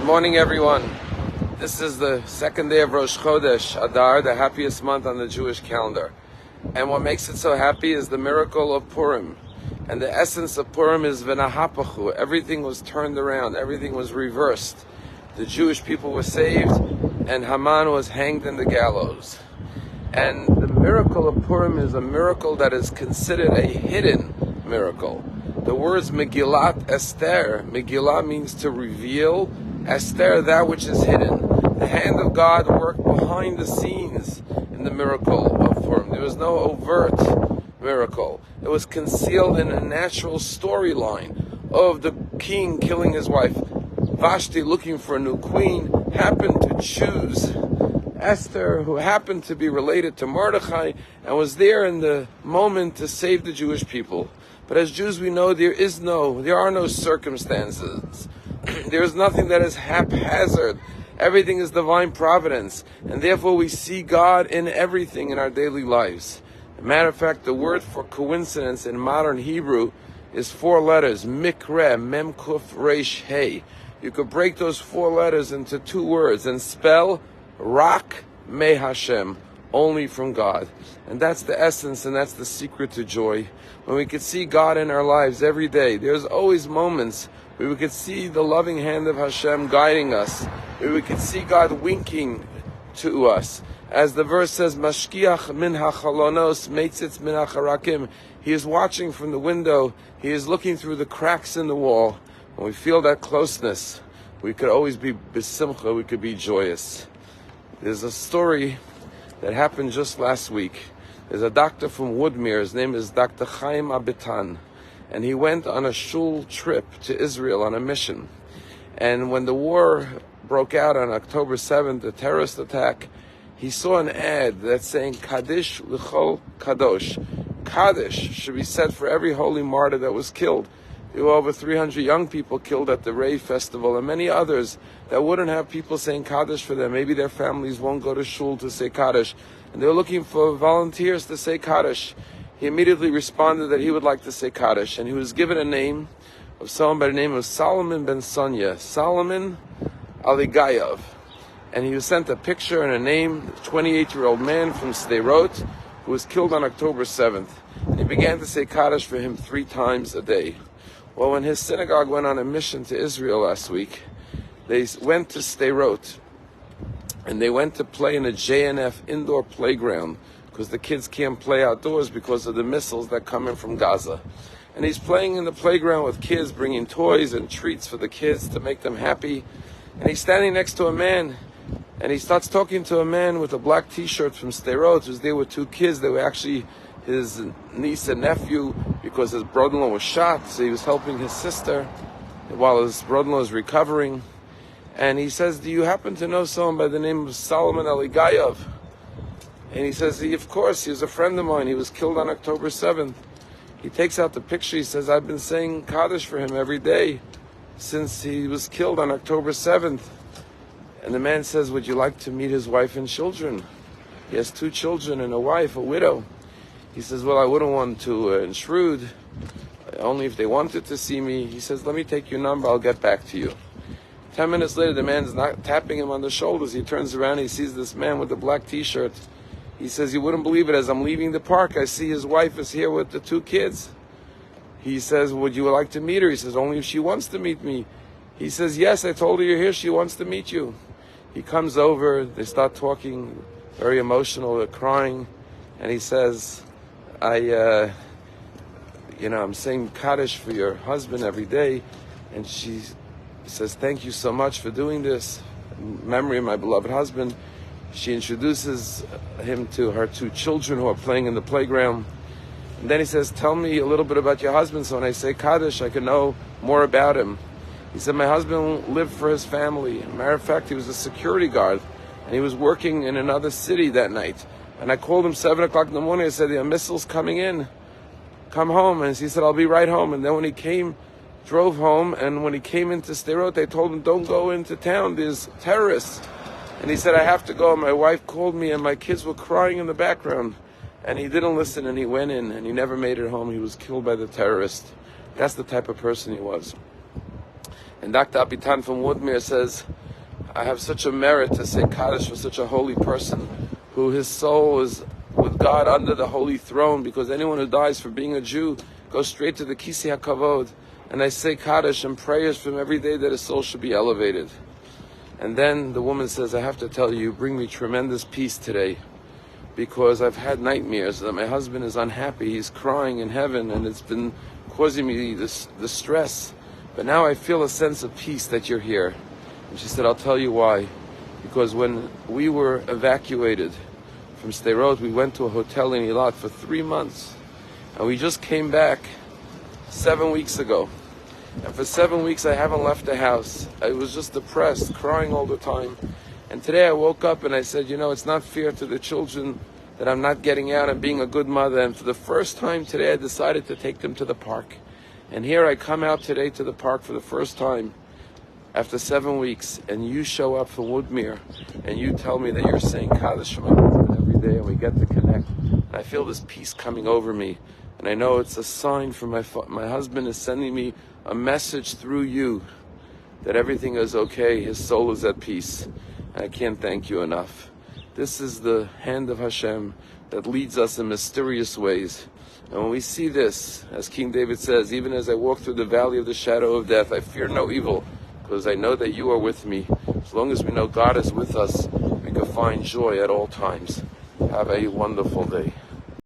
Morning, everyone. This is the second day of Rosh Chodesh Adar, the happiest month on the Jewish calendar. And what makes it so happy is the miracle of Purim. And the essence of Purim is v'nahapachu. Everything was turned around. Everything was reversed. The Jewish people were saved, and Haman was hanged in the gallows. And the miracle of Purim is a miracle that is considered a hidden miracle. The words Megillat Esther, Megillah means to reveal, Esther, that which is hidden. The hand of God worked behind the scenes in the miracle of Purim. There was no overt miracle. It was concealed in a natural storyline of the king killing his wife. Vashti, looking for a new queen, happened to choose Esther, who happened to be related to Mordechai, and was there in the moment to save the Jewish people. But as Jews, we know there are no circumstances. There is nothing that is haphazard. Everything is divine providence, and therefore we see God in everything in our daily lives. As a matter of fact, the word for coincidence in modern Hebrew is 4 letters, mikre, mem kuf resh hey. You could break those 4 letters into 2 words and spell rak me Hashem, only from God. And that's the essence, and that's the secret to joy. When we could see God in our lives every day, there's always moments where we could see the loving hand of Hashem guiding us, where we could see God winking to us. As the verse says, Mashkiach min hachalonos meitzitz min hacharakim. He is watching from the window. He is looking through the cracks in the wall. When we feel that closeness, we could always be besimcha, we could be joyous. There's a story that happened just last week. There's a doctor from Woodmere. His name is Dr. Chaim Abitan. And he went on a shul trip to Israel on a mission. And when the war broke out on October 7th, the terrorist attack, he saw an ad that's saying, Kaddish l'chol kadosh. Kaddish should be said for every holy martyr that was killed. There were over 300 young people killed at the Rave Festival, and many others that wouldn't have people saying Kaddish for them. Maybe their families won't go to shul to say Kaddish. And they were looking for volunteers to say Kaddish. He immediately responded that he would like to say Kaddish, and he was given a name of someone by the name of Solomon ben Sonia, Solomon Aligayev. And he was sent a picture and a name, a 28-year-old man from Sderot, who was killed on October 7th. And he began to say Kaddish for him 3 times a day. Well, when his synagogue went on a mission to Israel last week, they went to Sderot, and they went to play in a JNF indoor playground, because the kids can't play outdoors because of the missiles that come in from Gaza. And he's playing in the playground with kids, bringing toys and treats for the kids to make them happy. And he's standing next to a man, and he starts talking to a man with a black t-shirt from Sderot, who's there with 2 kids. They were actually his niece and nephew, because his brother-in-law was shot, so he was helping his sister while his brother-in-law is recovering. And he says, do you happen to know someone by the name of Solomon Aligayev? And he says, of course, he's a friend of mine. He was killed on October 7th. He takes out the picture. He says, I've been saying Kaddish for him every day since he was killed on October 7th. And the man says, would you like to meet his wife and children? He has 2 children and a wife, a widow. He says, well, I wouldn't want to intrude, only if they wanted to see me. He says, let me take your number. I'll get back to you. 10 minutes later, the man's not tapping him on the shoulders. He turns around. He sees this man with the black t-shirt. He says, you wouldn't believe it. As I'm leaving the park, I see his wife is here with the 2 kids. He says, would you like to meet her? He says, only if she wants to meet me. He says, yes, I told her you're here. She wants to meet you. He comes over. They start talking, very emotional. They're crying. And he says, I'm saying Kaddish for your husband every day. And she says, thank you so much for doing this. In memory of my beloved husband. She introduces him to her 2 children who are playing in the playground. And then he says, tell me a little bit about your husband, so when I say Kaddish, I can know more about him. He said, my husband lived for his family. As a matter of fact, he was a security guard, and he was working in another city that night. And I called him 7 o'clock in the morning. I said, there are missiles coming in. Come home. And he said, I'll be right home. And then when he drove home, and when he came into Sderot, they told him, don't go into town. There's terrorists. And he said, I have to go. My wife called me, and my kids were crying in the background. And he didn't listen, and he went in, and he never made it home. He was killed by the terrorist. That's the type of person he was. And Dr. Abitan from Woodmere says, I have such a merit to say Kaddish for such a holy person who his soul is with God under the holy throne, because anyone who dies for being a Jew goes straight to the Kisi HaKavod. And I say Kaddish and prayers for him every day that his soul should be elevated. And then the woman says, I have to tell you bring me tremendous peace today, because I've had nightmares that my husband is unhappy, he's crying in heaven, and it's been causing me this stress. But now I feel a sense of peace that you're here. And she said, I'll tell you why. Because when we were evacuated from Sderot, we went to a hotel in Eilat for 3 months. And we just came back 7 weeks ago. And for 7 weeks I haven't left the house. I was just depressed, crying all the time. And today I woke up and I said, it's not fair to the children that I'm not getting out and being a good mother. And for the first time today I decided to take them to the park. And here I come out today to the park for the first time after 7 weeks, and you show up from Woodmere and you tell me that you're saying Kaddish every day, and we get to connect. And I feel this peace coming over me. And I know it's a sign from my husband is sending me a message through you that everything is okay, his soul is at peace. And I can't thank you enough. This is the hand of Hashem that leads us in mysterious ways. And when we see this, as King David says, even as I walk through the valley of the shadow of death, I fear no evil, because I know that you are with me. As long as we know God is with us, we can find joy at all times. Have a wonderful day.